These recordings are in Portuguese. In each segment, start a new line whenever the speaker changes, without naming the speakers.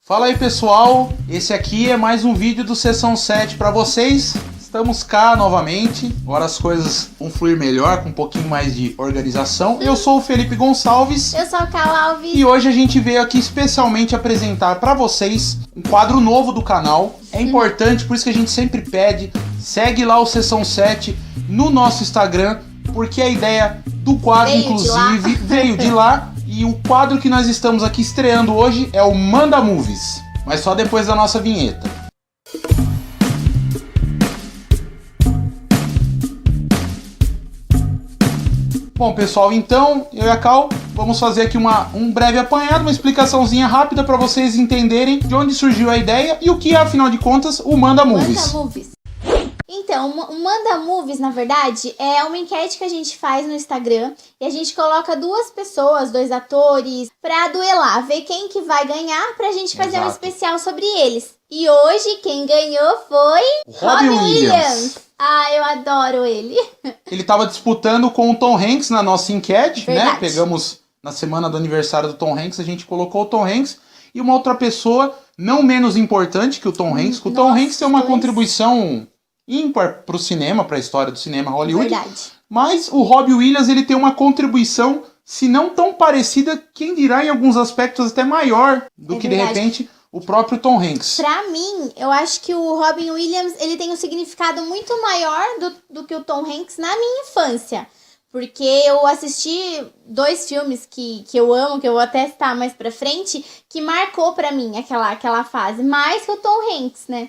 Fala aí pessoal, esse aqui é mais um vídeo do Sessão 7 para vocês. Estamos cá novamente, agora as coisas vão fluir melhor, com um pouquinho mais de organização. Eu sou o Felipe Gonçalves.
Eu sou a Cal Alves.
E hoje a gente veio aqui especialmente apresentar para vocês um quadro novo do canal. É importante, por isso que a gente sempre pede, segue lá o Sessão 7 no nosso Instagram, porque a ideia do quadro, inclusive, veio de lá. E o quadro que nós estamos aqui estreando hoje é o Manda Movies, mas só depois da nossa vinheta. Bom pessoal, então eu e a Cal vamos fazer aqui um breve apanhado, uma explicaçãozinha rápida para vocês entenderem de onde surgiu a ideia e o que é, afinal de contas, o Manda Movies.
Manda Movies. Então, o Manda Movies, na verdade, é uma enquete que a gente faz no Instagram e a gente coloca duas pessoas, dois atores, pra duelar, ver quem que vai ganhar pra gente fazer um especial sobre eles. E hoje quem ganhou foi
Robin Williams.
Ah, eu adoro ele.
Ele estava disputando com o Tom Hanks na nossa enquete,
Verdade.
né? Pegamos na semana do aniversário do Tom Hanks, a gente colocou o Tom Hanks e uma outra pessoa não menos importante que o Tom Hanks. O Tom Hanks tem uma contribuição ímpar para o cinema, para a história do cinema Hollywood.
Verdade.
Mas o Robin Williams, ele tem uma contribuição, se não tão parecida, quem dirá em alguns aspectos até maior do que,
verdade.
de repente, o próprio Tom Hanks.
Pra mim, eu acho que o Robin Williams, ele tem um significado muito maior do que o Tom Hanks na minha infância. Porque eu assisti dois filmes que eu amo, que eu vou até citar mais pra frente, que marcou pra mim aquela fase, mais que o Tom Hanks, né?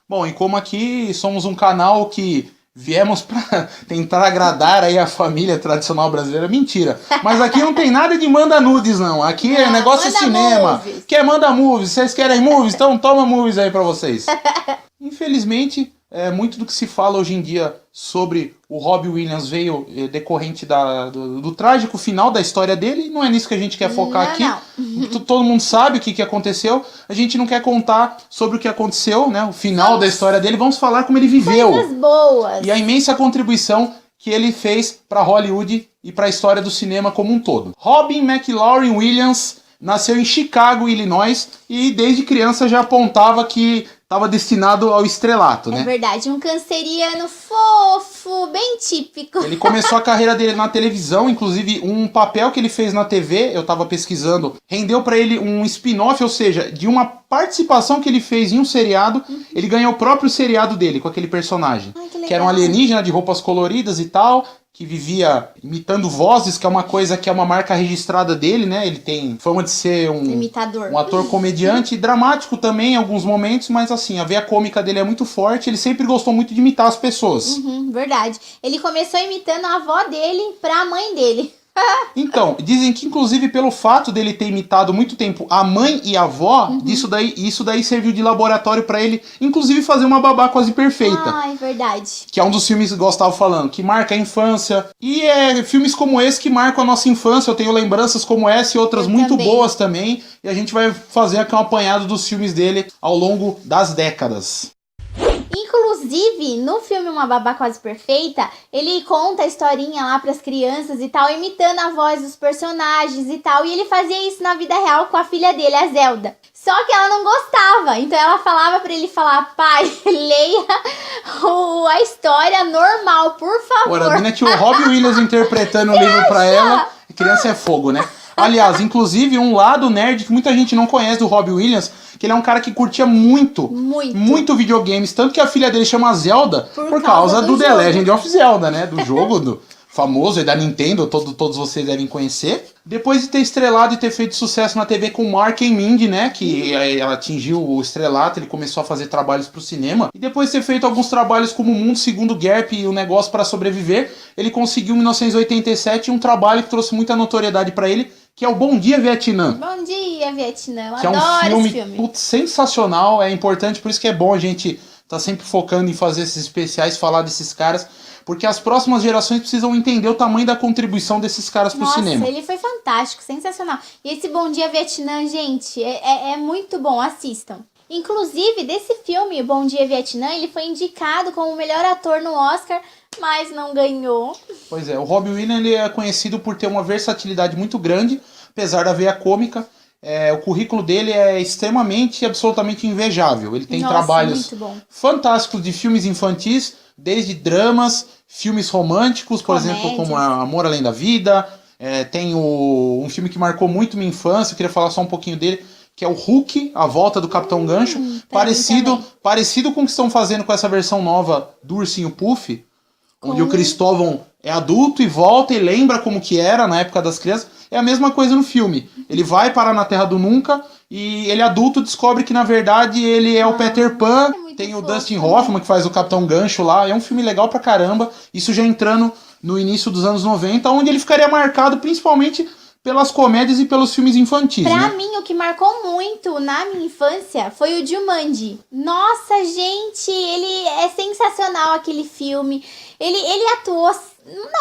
Bom, e como aqui somos um canal que viemos para tentar agradar aí a família tradicional brasileira, mentira. Mas aqui não tem nada de manda nudes, não. Aqui é negócio é cinema.
Movies.
Quer manda movies? Vocês querem movies? Então toma movies aí para vocês. Infelizmente, muito do que se fala hoje em dia sobre o Robin Williams veio decorrente do trágico final da história dele. Não é nisso que a gente quer focar aqui. Não. Todo mundo sabe o que aconteceu. A gente não quer contar sobre o que aconteceu, né? O final da história dele. Vamos falar como ele viveu.
Coisas boas.
E a imensa contribuição que ele fez para Hollywood e para a história do cinema como um todo. Robin McLaurin Williams nasceu em Chicago, Illinois, e desde criança já apontava que estava destinado ao estrelato, né?
É verdade, um canceriano fofo, bem típico.
Ele começou a carreira dele na televisão, inclusive um papel que ele fez na TV, eu estava pesquisando, rendeu para ele um spin-off, ou seja, de uma participação que ele fez em um seriado, ele ganhou o próprio seriado dele com aquele personagem.
Ai, que legal.
Que era um alienígena de roupas coloridas e tal, que vivia imitando vozes, que é uma coisa que é uma marca registrada dele, né? Ele tem fama de ser um
imitador,
um ator comediante, dramático também em alguns momentos, mas assim, a veia cômica dele é muito forte, ele sempre gostou muito de imitar as pessoas.
Verdade. Ele começou imitando a avó dele pra mãe dele.
Então, dizem que inclusive pelo fato dele ter imitado muito tempo a mãe e a avó, isso daí serviu de laboratório pra ele, inclusive fazer uma babá quase perfeita.
Ai, verdade.
Que é um dos filmes que eu estava falando, que marca a infância. E é filmes como esse que marcam a nossa infância. Eu tenho lembranças como essa e outras muito boas também. E a gente vai fazer aqui um apanhado dos filmes dele ao longo das décadas.
Inclusive, no filme Uma Babá Quase Perfeita, ele conta a historinha lá pras crianças e tal, imitando a voz dos personagens e tal. E ele fazia isso na vida real com a filha dele, a Zelda. Só que ela não gostava, então ela falava pra ele falar: pai, leia a história normal, por favor.
Ora, a mina tinha o Robin Williams interpretando o livro pra ela. A criança é fogo, né? Aliás, inclusive, um lado nerd que muita gente não conhece do Robin Williams, que ele é um cara que curtia muito videogames, tanto que a filha dele chama Zelda por causa do The Legend of Zelda, né? Do jogo do famoso e da Nintendo, todos vocês devem conhecer. Depois de ter estrelado e ter feito sucesso na TV com Mark e Mindy, né? Que ela atingiu o estrelato, ele começou a fazer trabalhos pro cinema. E depois de ter feito alguns trabalhos como O Mundo Segundo Garp e O Negócio para Sobreviver, ele conseguiu em 1987 um trabalho que trouxe muita notoriedade para ele, que é o Bom Dia Vietnã.
Bom Dia Vietnã, eu
que
adoro
é um
esse filme.
Putz, sensacional, é importante, por isso que é bom a gente tá sempre focando em fazer esses especiais, falar desses caras, porque as próximas gerações precisam entender o tamanho da contribuição desses caras pro cinema.
Nossa, ele foi fantástico, sensacional. E esse Bom Dia Vietnã, gente, é muito bom, assistam. Inclusive, desse filme, Bom Dia Vietnã, ele foi indicado como o melhor ator no Oscar, mas não ganhou.
Pois é, o Robin Williams ele é conhecido por ter uma versatilidade muito grande, apesar da veia cômica. o currículo dele é extremamente, absolutamente invejável. Ele tem trabalhos fantásticos de filmes infantis, desde dramas, filmes românticos, por exemplo, como Amor Além da Vida. Tem um filme que marcou muito minha infância, eu queria falar só um pouquinho dele, que é o Hulk, A Volta do Capitão Gancho. Parecido com o que estão fazendo com essa versão nova do Ursinho Puff, onde o Cristóvão é adulto e volta e lembra como que era na época das crianças. É a mesma coisa no filme. Ele vai parar na Terra do Nunca e ele adulto descobre que na verdade ele é o Peter Pan. Tem o Dustin Hoffman que faz o Capitão Gancho lá. É um filme legal pra caramba. Isso já entrando no início dos anos 90, onde ele ficaria marcado principalmente pelas comédias e pelos filmes infantis.
Pra mim, o que marcou muito na minha infância foi o Jumanji. Nossa, gente, ele é sensacional, aquele filme. Ele atuou...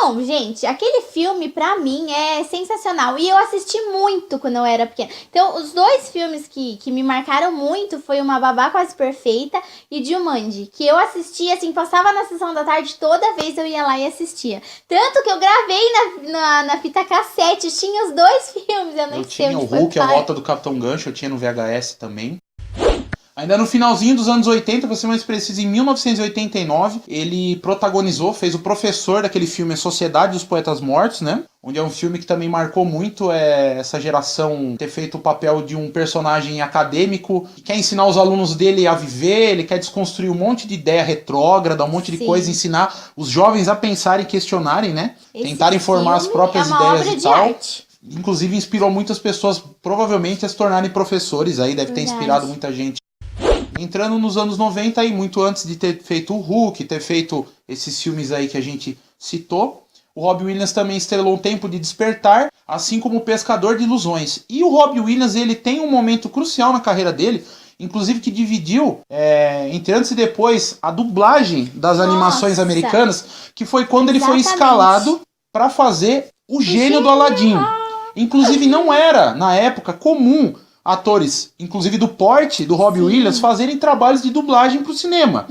Não, gente, aquele filme pra mim é sensacional. E eu assisti muito quando eu era pequena. Então, os dois filmes que me marcaram muito foi Uma Babá Quase Perfeita e Jumanji. Que eu assistia, assim, passava na sessão da tarde, toda vez eu ia lá e assistia. Tanto que eu gravei na fita cassete, eu tinha os dois filmes. Eu
tinha o Hulk, A Volta do Capitão Gancho, eu tinha no VHS também. Ainda no finalzinho dos anos 80, pra ser mais preciso, em 1989, ele protagonizou, fez o professor daquele filme A Sociedade dos Poetas Mortos, né? Onde é um filme que também marcou muito essa geração ter feito o papel de um personagem acadêmico que quer ensinar os alunos dele a viver, ele quer desconstruir um monte de ideia retrógrada, um monte de coisa, ensinar os jovens a pensarem e questionarem, né? Tentarem formar as próprias ideias e tal. Arte. Inclusive inspirou muitas pessoas, provavelmente, a se tornarem professores aí, deve ter inspirado muita gente. Entrando nos anos 90 aí, muito antes de ter feito o Hulk, ter feito esses filmes aí que a gente citou, o Robin Williams também estrelou Um Tempo de Despertar, assim como O Pescador de Ilusões. E o Robin Williams, ele tem um momento crucial na carreira dele, inclusive que dividiu, entre antes e depois, a dublagem das animações americanas, que foi quando ele foi escalado para fazer o gênio do Aladdin. Inclusive não era, na época, comum atores, inclusive do porte do Robin Williams, fazerem trabalhos de dublagem para o cinema.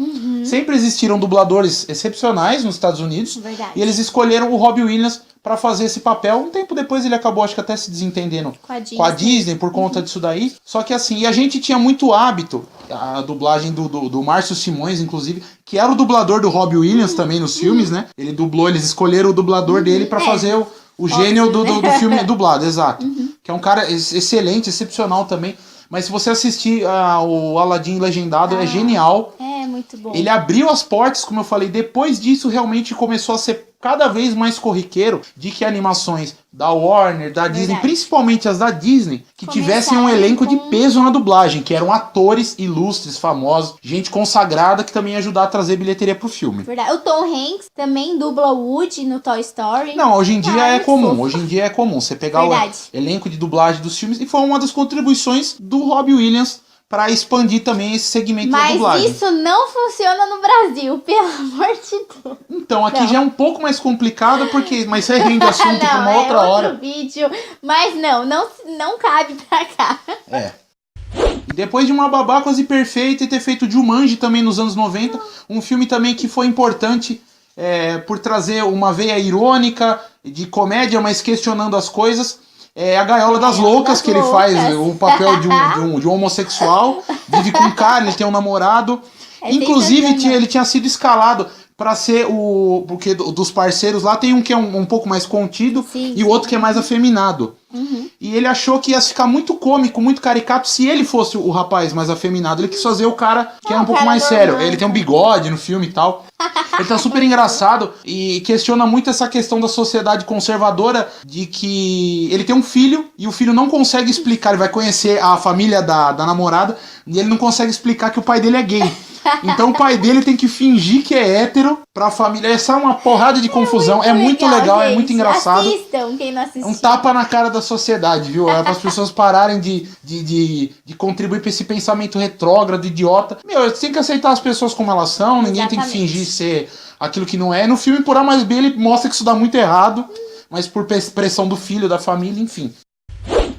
Sempre existiram dubladores excepcionais nos Estados Unidos, e eles escolheram o Robin Williams para fazer esse papel. Um tempo depois ele acabou, acho que até se desentendendo com a Disney por conta disso daí. Só que assim, e a gente tinha muito hábito, a dublagem do Márcio Simões, inclusive, que era o dublador do Robin Williams também nos filmes, né? Ele dublou, eles escolheram o dublador dele para fazer o gênio do filme dublado, exato. Que é um cara excelente, excepcional também. Mas se você assistir o Aladdin legendado, é genial.
É, muito bom.
Ele abriu as portas, como eu falei. Depois disso, realmente começou a ser cada vez mais corriqueiro de que animações da Warner, da Disney, principalmente as da Disney, que tivessem um elenco de peso na dublagem, que eram atores ilustres, famosos, gente consagrada que também ia ajudar a trazer bilheteria pro filme.
Verdade. O Tom Hanks também dubla o Woody no Toy Story.
Não, hoje em dia é comum. Hoje em dia é comum você pegar o elenco de dublagem dos filmes, e foi uma das contribuições do Robin Williams para expandir também esse segmento da dublagem.
Mas isso não funciona no Brasil, pelo amor de Deus.
Então, aqui já é um pouco mais complicado, mas você rende assunto para uma outra hora.
Outro vídeo, mas não cabe pra cá.
E depois de Uma Babá Quase Perfeita e ter feito Jumanji também nos anos 90, um filme também que foi importante por trazer uma veia irônica, de comédia, mas questionando as coisas. A Gaiola das Loucas, que ele faz o papel de um homossexual, vive com um cara, ele tem um namorado. Inclusive, ele tinha sido escalado para ser porque dos parceiros lá tem um que é um pouco mais contido e o outro que é mais afeminado. E ele achou que ia ficar muito cômico, muito caricato se ele fosse o rapaz mais afeminado. Ele quis fazer o cara que é um pouco mais sério. Ele tem um bigode no filme e tal. Ele tá super engraçado e questiona muito essa questão da sociedade conservadora, de que ele tem um filho e o filho não consegue explicar. Ele vai conhecer a família da namorada e ele não consegue explicar que o pai dele é gay. Então o pai dele tem que fingir que é hétero pra família. Essa é uma porrada de confusão. É muito legal, gente. É muito engraçado.
Assistam, quem não assistiu.
É um tapa na cara da sociedade, viu? É para as pessoas pararem de contribuir pra esse pensamento retrógrado, idiota. Você tem que aceitar as pessoas como elas são. Ninguém tem que fingir ser aquilo que não é. No filme, por A mais B, ele mostra que isso dá muito errado. Mas por pressão do filho, da família, enfim.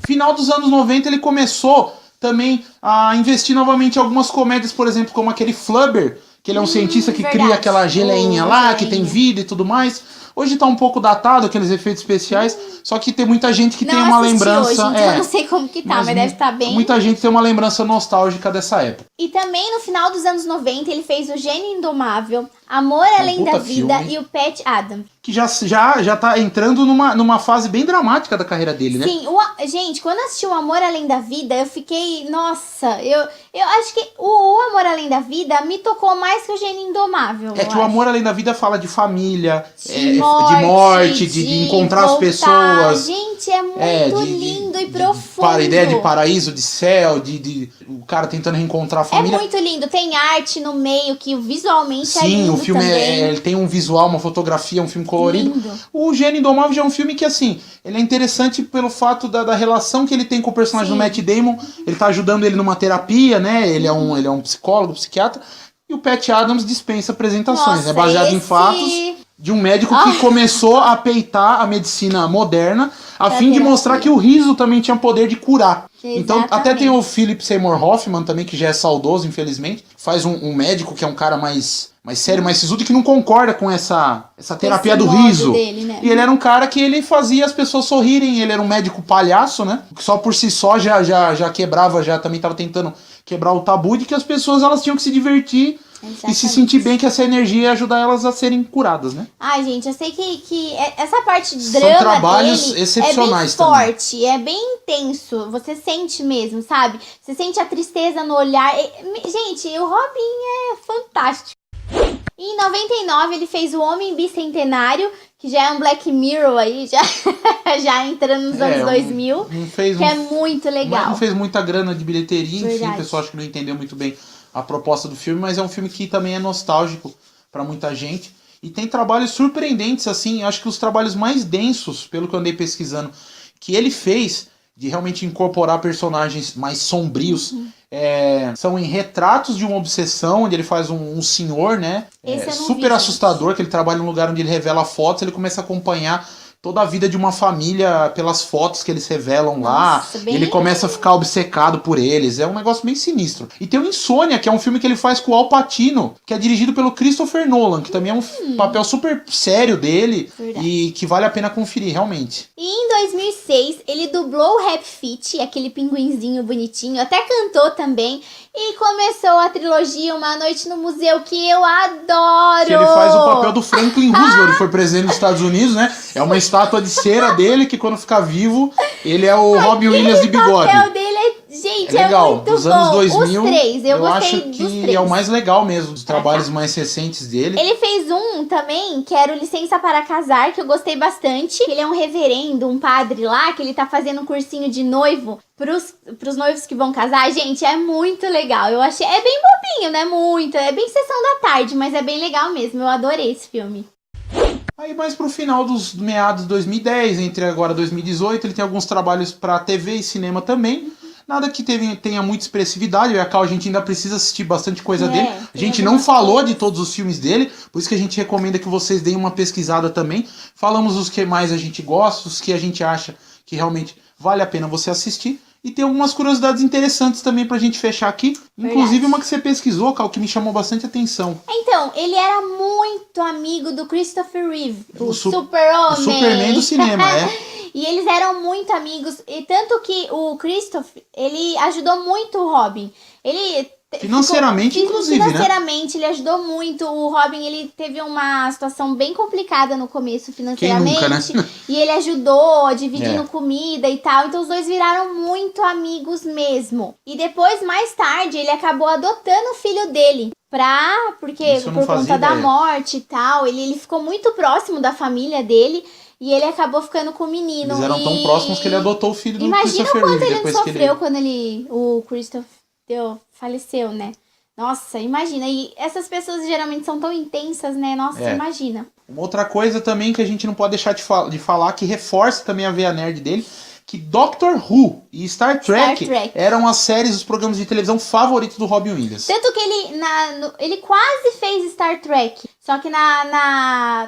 Final dos anos 90, ele começou também a investir novamente em algumas comédias, por exemplo, como aquele Flubber, que ele é um cientista que cria aquela geleinha lá, que tem vida e tudo mais. Hoje tá um pouco datado, aqueles efeitos especiais, só que tem muita gente que tem uma lembrança...
Hoje, então eu não sei como que tá, mas deve estar bem...
Muita gente tem uma lembrança nostálgica dessa época.
E também no final dos anos 90 ele fez o Gênio Indomável, Amor Além da Vida filme. E o Pat Adams.
Que já tá entrando numa fase bem dramática da carreira dele, né?
Sim, gente, quando eu assisti o Amor Além da Vida, eu fiquei... Nossa, eu acho que o Amor Além da Vida me tocou mais que o Gênio Indomável.
É que o Amor Além da Vida fala de família,
de morte,
de encontrar as pessoas.
Gente, é muito lindo e profundo.
A ideia de paraíso, de céu, de o cara tentando reencontrar a família.
É muito lindo, tem arte no meio que visualmente é lindo.
Sim, o filme
também.
Ele tem um visual, uma fotografia, um filme colorido.
Lindo.
O Gênio Indomável já é um filme que, assim, ele é interessante pelo fato da relação que ele tem com o personagem do Matt Damon. Ele tá ajudando ele numa terapia, né? Ele é um psicólogo, psiquiatra. E o Pat Adams dispensa apresentações.
Nossa,
é baseado em fatos de um médico que começou a peitar a medicina moderna a fim de mostrar que o riso também tinha poder de curar.
Exatamente.
Então, até tem o Philip Seymour Hoffman também, que já é saudoso, infelizmente. Faz um médico que é um cara mais sério, mais sisudo, que não concorda com essa terapia do riso.
Dele, né?
E ele era um cara que ele fazia as pessoas sorrirem. Ele era um médico palhaço, né? Que só por si só já quebrava, já também estava tentando quebrar o tabu de que as pessoas elas tinham que se divertir. Exatamente. E se sentir bem, que essa energia ia ajudar elas a serem curadas, né?
Ai, gente, eu sei que essa parte de drama
são trabalhos
dele
excepcionais
é bem forte, é bem intenso. Você sente mesmo, sabe? Você sente a tristeza no olhar. Gente, o Robin é fantástico. E em 99 ele fez o Homem Bicentenário, que já é um Black Mirror aí, já entrando nos anos 2000, que é muito legal.
Não fez muita grana de bilheteria,
Verdade.
Enfim, o pessoal acho que não entendeu muito bem a proposta do filme, mas é um filme que também é nostálgico pra muita gente. E tem trabalhos surpreendentes, assim, acho que os trabalhos mais densos, pelo que eu andei pesquisando, que ele fez, de realmente incorporar personagens mais sombrios, são em Retratos de uma Obsessão, onde ele faz um senhor, né? Super assustador, que ele trabalha em um lugar onde ele revela fotos, ele começa a acompanhar toda a vida de uma família pelas fotos que eles revelam lá.
Bem...
Ele começa a ficar obcecado por eles. É um negócio bem sinistro. E tem o Insônia, que é um filme que ele faz com o Al Pacino, que é dirigido pelo Christopher Nolan, que também é um papel super sério dele. Verdade. E que vale a pena conferir, realmente.
E em 2006, ele dublou o Happy Feet, aquele pinguinzinho bonitinho, até cantou também. E começou a trilogia Uma Noite no Museu, que eu adoro!
Que ele faz o papel do Franklin Roosevelt, foi presidente dos Estados Unidos, né? É uma estátua de cera dele, que quando ficar vivo, ele é o Robin Williams de bigode.
O papel dele gente,
legal.
É muito
dos
bom.
Anos 2000,
os três, eu gostei
acho que
dos três.
é o mais legal mesmo, dos trabalhos mais recentes dele.
Ele fez um também, que era o Licença para Casar, que eu gostei bastante. Ele é um reverendo, um padre lá, que ele tá fazendo um cursinho de noivo pros noivos que vão casar. Gente, é muito legal. Eu achei, é bem bobinho, né? Muito, é bem sessão da tarde, mas é bem legal mesmo. Eu adorei esse filme.
Aí mais pro final dos meados de 2010, entre agora 2018, ele tem alguns trabalhos pra TV e cinema também. Nada que tenha muita expressividade, e a Cal, a gente ainda precisa assistir bastante coisa dele. A gente não falou de todos os filmes dele, por isso que a gente recomenda que vocês deem uma pesquisada também. Falamos os que mais a gente gosta, os que a gente acha que realmente vale a pena você assistir. E tem algumas curiosidades interessantes também pra gente fechar aqui. Inclusive uma que você pesquisou, Cal, que me chamou bastante atenção.
Então, ele era muito amigo do Christopher Reeve, o Super-Homem.
O Superman do cinema, é.
E eles eram muito amigos, e tanto que o Christopher, ele ajudou muito o Robin. Ele
financeiramente, inclusive,
financeiramente, né? Ele ajudou muito. O Robin, ele teve uma situação bem complicada no começo financeiramente.
Quem nunca, né?
E ele ajudou, dividindo comida e tal. Então, os dois viraram muito amigos mesmo. E depois, mais tarde, ele acabou adotando o filho dele. Porque por conta da morte e tal, ele ficou muito próximo da família dele. E ele acabou ficando com o menino.
Eles eram tão próximos que ele adotou o filho do Christopher Reeve.
Imagina o quanto ele sofreu quando o Christopher faleceu, né? Nossa, imagina. E essas pessoas geralmente são tão intensas, né? Nossa, imagina.
Uma outra coisa também que a gente não pode deixar de falar, que reforça também a veia nerd dele, que Doctor Who e Star Trek eram as séries, os programas de televisão favoritos do Robin Williams.
Tanto que ele quase fez Star Trek, só que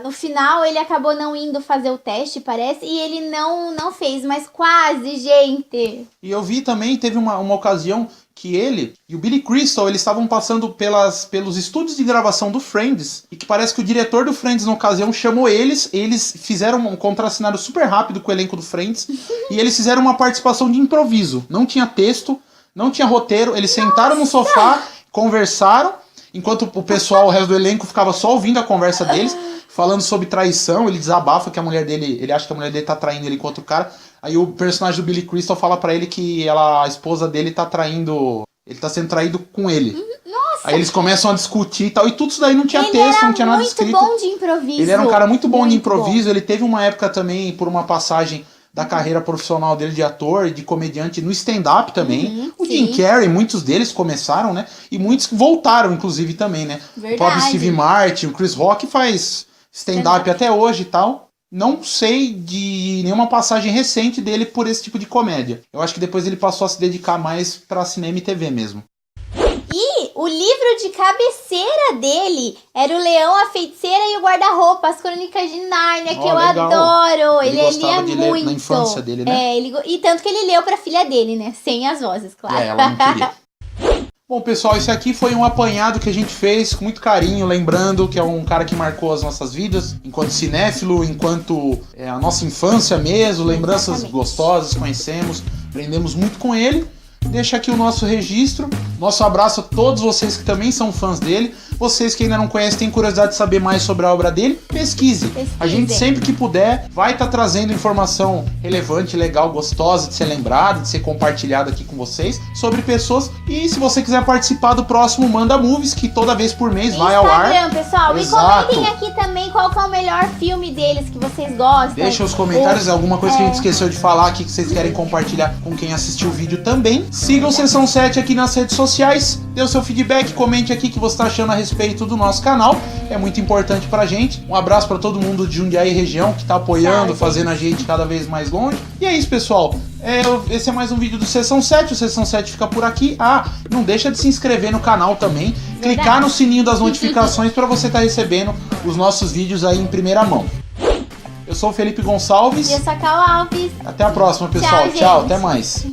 no final ele acabou não indo fazer o teste, parece, e ele não fez, mas quase, gente.
E eu vi também, teve uma ocasião que ele e o Billy Crystal, eles estavam passando pelos estúdios de gravação do Friends, e que parece que o diretor do Friends, na ocasião, chamou eles fizeram um contracenado super rápido com o elenco do Friends, e eles fizeram uma participação de improviso. Não tinha texto, não tinha roteiro, eles sentaram no sofá, conversaram, enquanto o pessoal, o resto do elenco, ficava só ouvindo a conversa deles, falando sobre traição. Ele desabafa que a mulher dele, ele acha que a mulher dele tá traindo ele com outro cara. Aí o personagem do Billy Crystal fala pra ele que a esposa dele tá traindo, ele tá sendo traído com ele.
Nossa.
Aí eles começam a discutir e tal, e tudo isso daí não tinha texto, não tinha nada escrito.
Ele era muito bom de improviso.
Ele era um cara muito bom de improviso, ele teve uma época também, por uma passagem da carreira profissional dele de ator e de comediante no stand-up também. O Jim Carrey, muitos deles começaram, né? E muitos voltaram, inclusive, também, né?
Verdade.
O próprio Steve Martin, o Chris Rock faz stand-up até hoje e tal. Não sei de nenhuma passagem recente dele por esse tipo de comédia. Eu acho que depois ele passou a se dedicar mais pra cinema e TV mesmo.
E o livro de cabeceira dele era O Leão, a Feiticeira e o Guarda-Roupa, as Crônicas de Nárnia, que eu
legal.
adoro.
Ele
Ele
gostava
lia
de
muito.
ler na infância dele, né?
E tanto que ele leu pra filha dele, né? Sem as vozes, claro.
Ela não queria. Bom, pessoal, esse aqui foi um apanhado que a gente fez com muito carinho, lembrando que é um cara que marcou as nossas vidas, enquanto cinéfilo, enquanto a nossa infância mesmo, lembranças
Exatamente.
gostosas, conhecemos, aprendemos muito com ele. Deixa aqui o nosso registro, nosso abraço a todos vocês que também são fãs dele. Vocês que ainda não conhecem, têm curiosidade de saber mais sobre a obra dele, pesquise. A gente sempre que puder vai estar trazendo informação relevante, legal, gostosa de ser lembrada, de ser compartilhada aqui com vocês, sobre pessoas. E se você quiser participar do próximo Manda Movies, que toda vez por mês vai ao ar.
Instagram, pessoal.
Exato.
E comentem aqui também qual que é o melhor filme deles que vocês gostam.
Deixa os comentários, alguma coisa que a gente esqueceu de falar aqui que vocês querem compartilhar com quem assistiu o vídeo também. Siga o Sessão 7 aqui nas redes sociais, dê o seu feedback, comente aqui o que você está achando a respeito do nosso canal, é muito importante pra gente. Um abraço pra todo mundo de Jundiaí e região que tá apoiando, fazendo a gente cada vez mais longe. E é isso, pessoal. Esse é mais um vídeo do Sessão 7, o Sessão 7 fica por aqui. Não deixa de se inscrever no canal também, clicar no sininho das notificações para você estar recebendo os nossos vídeos aí em primeira mão. Eu sou o Felipe Gonçalves.
E eu sou a Cal Alves.
Até a próxima, pessoal.
Tchau,
até mais.